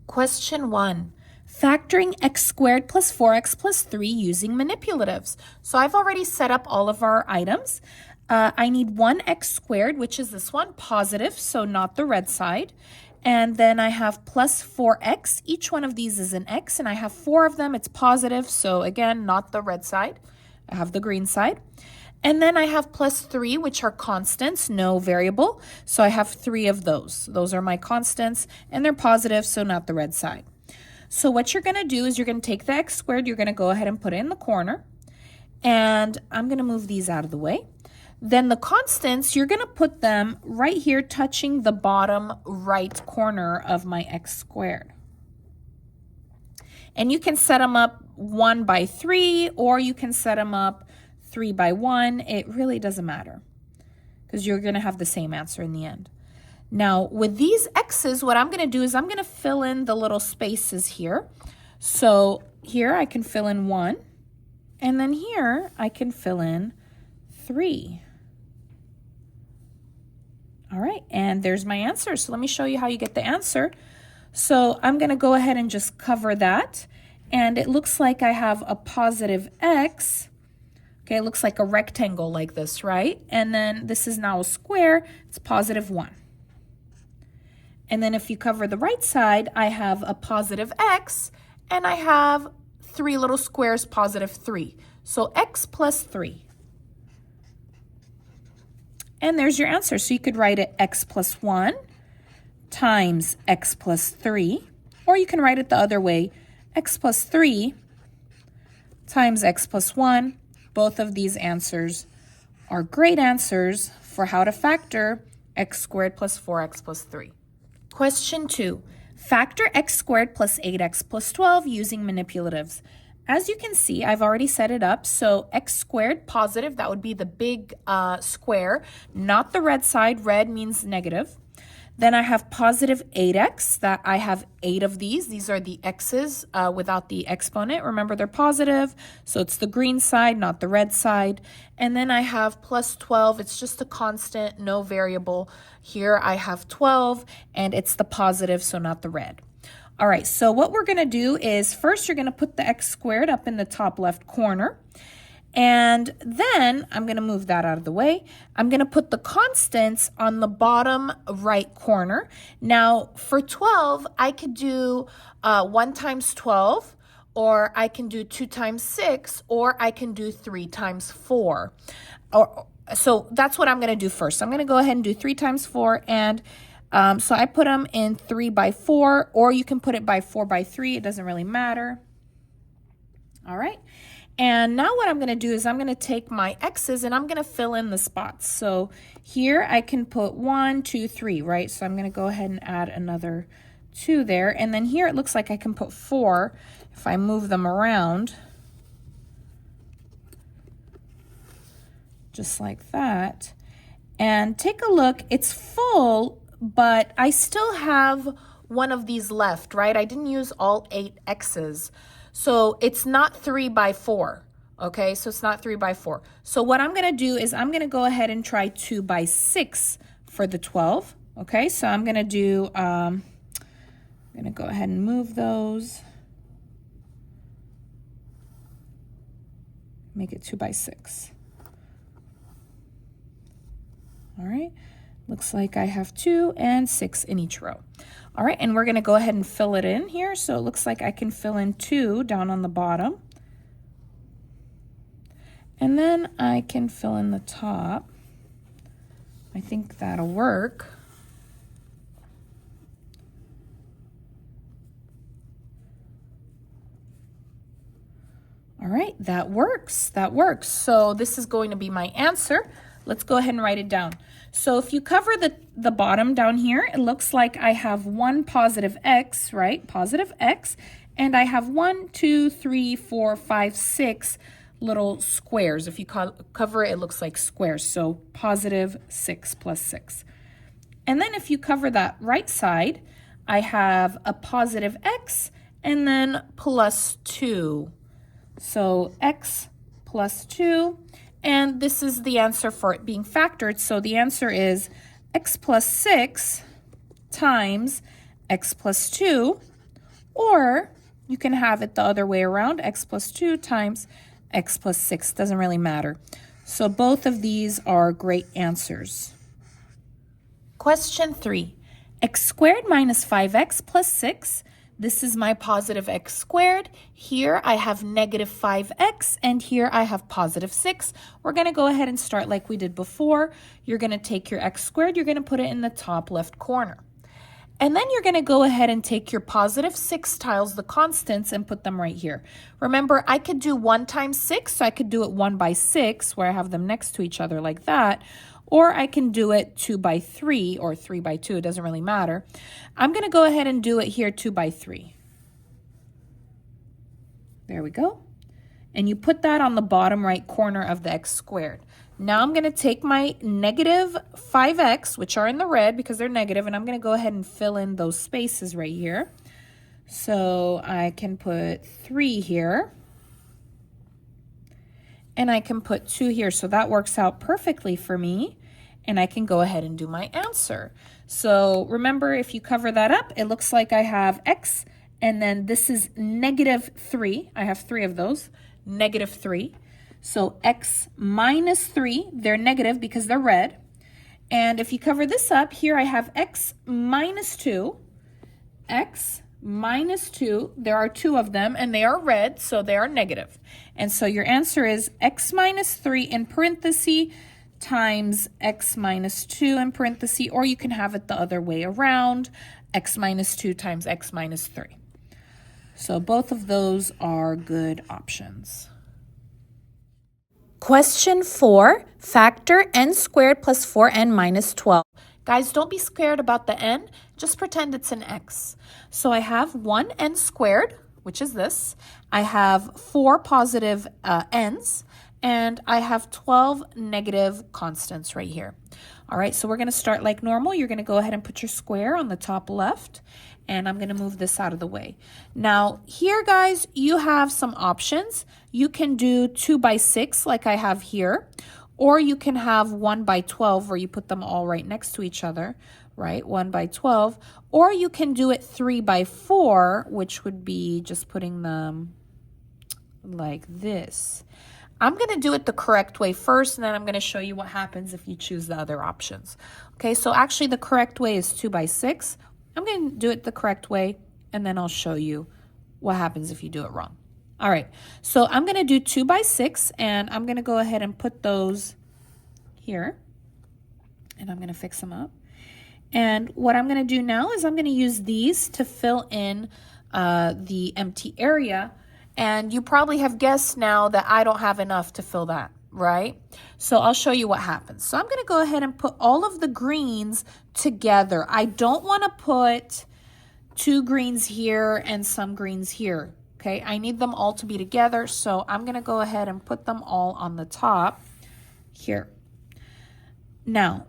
Question 1. Factoring x squared plus 4x plus 3 using manipulatives. So I've already set up all of our items. I need 1x squared, which is this one, positive, so not the red side. And then I have plus 4x. Each one of these is an x, and I have 4 of them. It's positive, so again, not the red side. I have the green side. And then I have plus 3, which are constants, no variable. So I have 3 of those. Those are my constants, and they're positive, so not the red side. So what you're going to do is you're going to take the x squared, you're going to go ahead and put it in the corner. And I'm going to move these out of the way. Then the constants, you're going to put them right here touching the bottom right corner of my x squared. And you can set them up 1 by 3, or you can set them up 3 by 1. It really doesn't matter because you're going to have the same answer in the end. Now, with these x's, what I'm going to do is I'm going to fill in the little spaces here. So here I can fill in 1, and then here I can fill in 3. All right, and there's my answer. So let me show you how you get the answer. So I'm going to go ahead and just cover that. And it looks like I have a positive x. Okay, it looks like a rectangle like this, right? And then this is now a square. It's positive 1. And then if you cover the right side, I have a positive x, and I have 3 little squares, positive 3. So x plus 3. And there's your answer. So you could write it x plus 1 times x plus 3. Or you can write it the other way, x plus 3 times x plus 1. Both of these answers are great answers for how to factor x squared plus 4x plus 3. Question 2. Factor x squared plus 8x plus 12 using manipulatives. As you can see, I've already set it up. So x squared, positive, that would be the big square, not the red side. Red means negative. Then I have positive 8x, that I have 8 of these. These are the x's without the exponent. Remember, they're positive, so it's the green side, not the red side. And then I have plus 12. It's just a constant, no variable. Here I have 12, and it's the positive, so not the red. All right, so what we're going to do is first you're going to put the x squared up in the top left corner. And then I'm going to move that out of the way. I'm going to put the constants on the bottom right corner. Now, for 12, I could do 1 times 12, or I can do 2 times 6, or I can do 3 times 4. So that's what I'm going to do first. I'm going to go ahead and do 3 times 4, and so I put them in 3 by 4, or you can put it by 4 by 3. It doesn't really matter. All right. And now what I'm going to do is I'm going to take my x's and I'm going to fill in the spots. So here I can put 1, 2, 3, right? So I'm going to go ahead and add another 2 there. And then here it looks like I can put 4 if I move them around. Just like that. And take a look. It's full, but I still have one of these left, right? I didn't use all 8 x's. So it's not 3 by 4, okay? So it's not 3 by 4. So what I'm going to do is I'm going to go ahead and try 2 by 6 for the 12, okay? So I'm going to do, I'm going to go ahead and move those. Make it 2 by 6. All right, looks like I have 2 and 6 in each row. All right, and we're going to go ahead and fill it in here. So it looks like I can fill in 2 down on the bottom. And then I can fill in the top. I think that'll work. All right, that works. That works. So this is going to be my answer. Let's go ahead and write it down. So if you cover the bottom down here, it looks like I have 1 positive x, right? Positive x. And I have 1, 2, 3, 4, 5, 6 little squares. If you cover it, it looks like squares. So positive 6 plus 6. And then if you cover that right side, I have a positive x and then plus 2. So x plus 2. And this is the answer for it being factored. So the answer is x plus 6 times x plus 2, Or you can have it the other way around, x plus 2 times x plus 6. Doesn't really matter. So both of these are great answers. Question 3. X squared minus 5x plus 6. This is my positive x squared. Here I have negative 5x, and here I have positive 6. We're going to go ahead and start like we did before. You're going to take your x squared, you're going to put it in the top left corner. And then you're going to go ahead and take your positive 6 tiles, the constants, and put them right here. Remember, I could do 1 times 6, so I could do it 1 by 6, where I have them next to each other like that. Or I can do it 2 by 3 or 3 by 2. It doesn't really matter. I'm going to go ahead and do it here 2 by 3. There we go. And you put that on the bottom right corner of the x squared. Now I'm going to take my negative 5x, which are in the red because they're negative, and I'm going to go ahead and fill in those spaces right here. So I can put 3 here. And I can put 2 here. So that works out perfectly for me. And I can go ahead and do my answer. So remember, if you cover that up, it looks like I have x, and then this is negative 3. I have 3 of those, negative 3. So x minus 3, they're negative because they're red. And if you cover this up, here I have x minus 2, x minus 2, there are 2 of them, and they are red, so they are negative. And so your answer is x minus 3 in parentheses times x minus 2 in parentheses, or you can have it the other way around, x minus 2 times x minus 3. So both of those are good options. Question 4, factor n squared plus 4n minus 12. Guys, don't be scared about the n. Just pretend it's an x. So I have 1n squared, which is this. I have 4 positive n's, and I have 12 negative constants right here. All right, so we're going to start like normal. You're going to go ahead and put your square on the top left, and I'm going to move this out of the way. Now, here, guys, you have some options. You can do 2 by 6 like I have here, or you can have 1 by 12 where you put them all right next to each other, right? 1 by 12. Or you can do it 3 by 4, which would be just putting them like this. I'm going to do it the correct way first, and then I'm going to show you what happens if you choose the other options. Okay, so actually the correct way is 2 by 6. I'm going to do it the correct way, and then I'll show you what happens if you do it wrong. All right, so I'm going to do 2 by 6, and I'm going to go ahead and put those here, and I'm going to fix them up. And what I'm going to do now is I'm going to use these to fill in the empty area, and you probably have guessed now that I don't have enough to fill that, right? So I'll show you what happens. So I'm going to go ahead and put all of the greens together. I don't want to put 2 greens here and some greens here. Okay, I need them all to be together, so I'm going to go ahead and put them all on the top here. Now,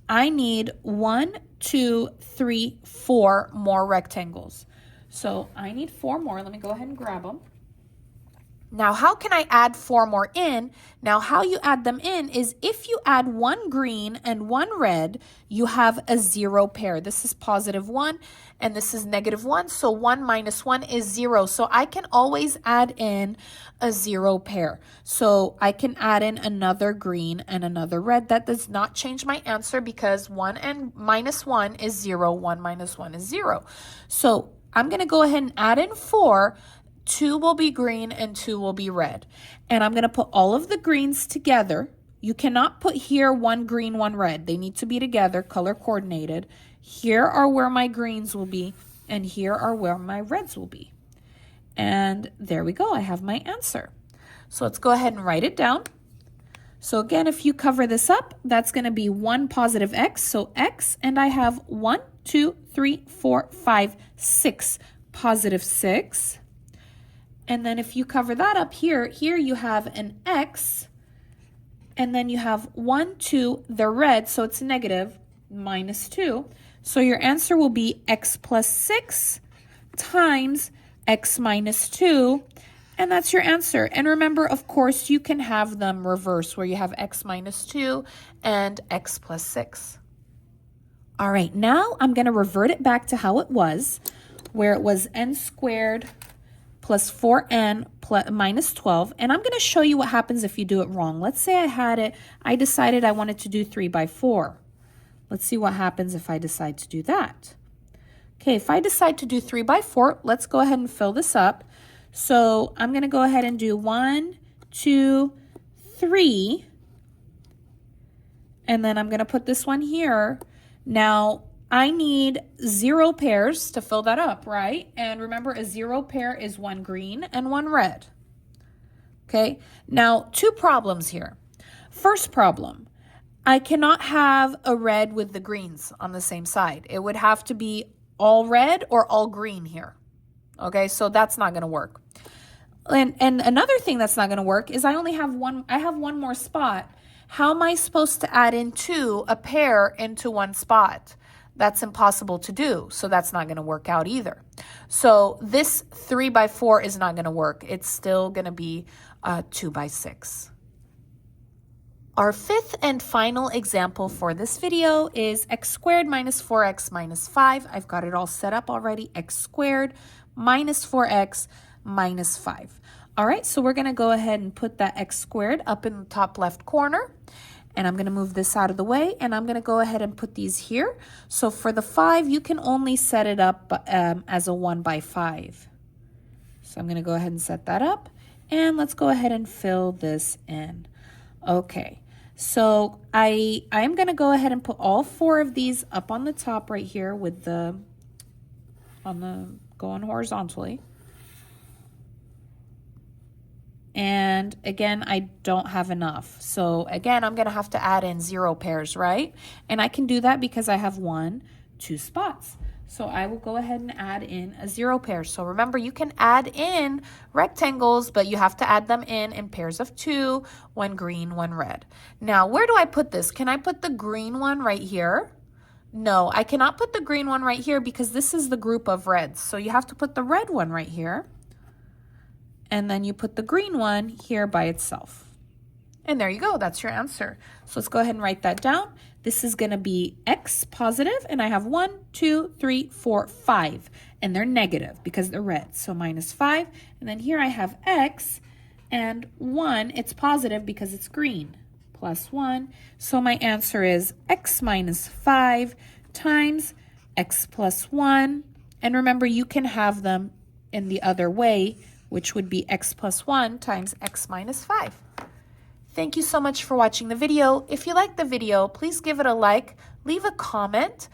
I need 1, 2, 3, 4 more rectangles. So I need 4 more. Let me go ahead and grab them. Now, how can I add 4 more in? Now, how you add them in is if you add 1 green and 1 red, you have a 0 pair. This is positive 1 and this is negative 1. So 1 minus 1 is 0. So I can always add in a 0 pair. So I can add in another green and another red. That does not change my answer because 1 and minus 1 is 0. 1 minus 1 is 0. So I'm going to go ahead and add in 4. 2 will be green and 2 will be red. And I'm going to put all of the greens together. You cannot put here 1 green, 1 red. They need to be together, color coordinated. Here are where my greens will be, and here are where my reds will be. And there we go. I have my answer. So let's go ahead and write it down. So again, if you cover this up, that's going to be 1 positive x. So x, and I have 1, 2, 3, 4, 5, 6 positive 6. And then if you cover that up here you have an x, and then you have 1, 2, the red, so it's negative, minus 2. So your answer will be x plus 6 times x minus 2, and that's your answer. And remember, of course, you can have them reverse, where you have x minus 2 and x plus 6. All right, now I'm going to revert it back to how it was. where it was n squared plus 4n minus 12. And I'm going to show you what happens if you do it wrong. Let's say I decided I wanted to do 3 by 4. Let's see what happens if I decide to do that. Okay, if I decide to do 3 by 4, let's go ahead and fill this up. So I'm going to go ahead and do 1, 2, 3. And then I'm going to put this one here. Now, I need 0 pairs to fill that up, right? And remember, a 0 pair is 1 green and 1 red. Okay, now 2 problems here. First problem, I cannot have a red with the greens on the same side. It would have to be all red or all green here. Okay, so that's not going to work. And another thing that's not going to work is I have one more spot. How am I supposed to add in a pair into one spot? That's impossible to do, so that's not going to work out either. So this 3 by 4 is not going to work. It's still going to be 2 by 6. Our 5th and final example for this video is x squared minus 4x minus 5. I've got it all set up already. X squared minus 4x minus 5. All right, so we're going to go ahead and put that x squared up in the top left corner. And I'm going to move this out of the way, and I'm going to go ahead and put these here. So for the 5, you can only set it up as a 1 by 5. So I'm going to go ahead and set that up. And let's go ahead and fill this in. Okay, so I'm going to go ahead and put all 4 of these up on the top right here with going horizontally. And again, I don't have enough. So again, I'm going to have to add in 0 pairs, right? And I can do that because I have 1, 2 spots. So I will go ahead and add in a 0 pair. So remember, you can add in rectangles, but you have to add them in pairs of 2, 1 green, 1 red. Now, where do I put this? Can I put the green one right here? No, I cannot put the green one right here because this is the group of reds. So you have to put the red one right here. And then you put the green one here by itself. And there you go, that's your answer. So let's go ahead and write that down. This is gonna be x positive, and I have 1, 2, 3, 4, 5. And they're negative because they're red, so minus 5. And then here I have x, and 1, it's positive because it's green, plus 1. So my answer is x minus 5 times x plus 1. And remember, you can have them in the other way, which would be x plus 1 times x minus 5. Thank you so much for watching the video. If you liked the video, please give it a like, leave a comment,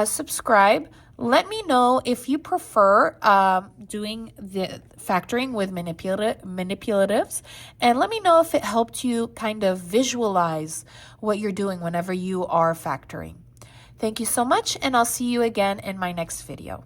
subscribe. Let me know if you prefer doing the factoring with manipulatives, and let me know if it helped you kind of visualize what you're doing whenever you are factoring. Thank you so much, and I'll see you again in my next video.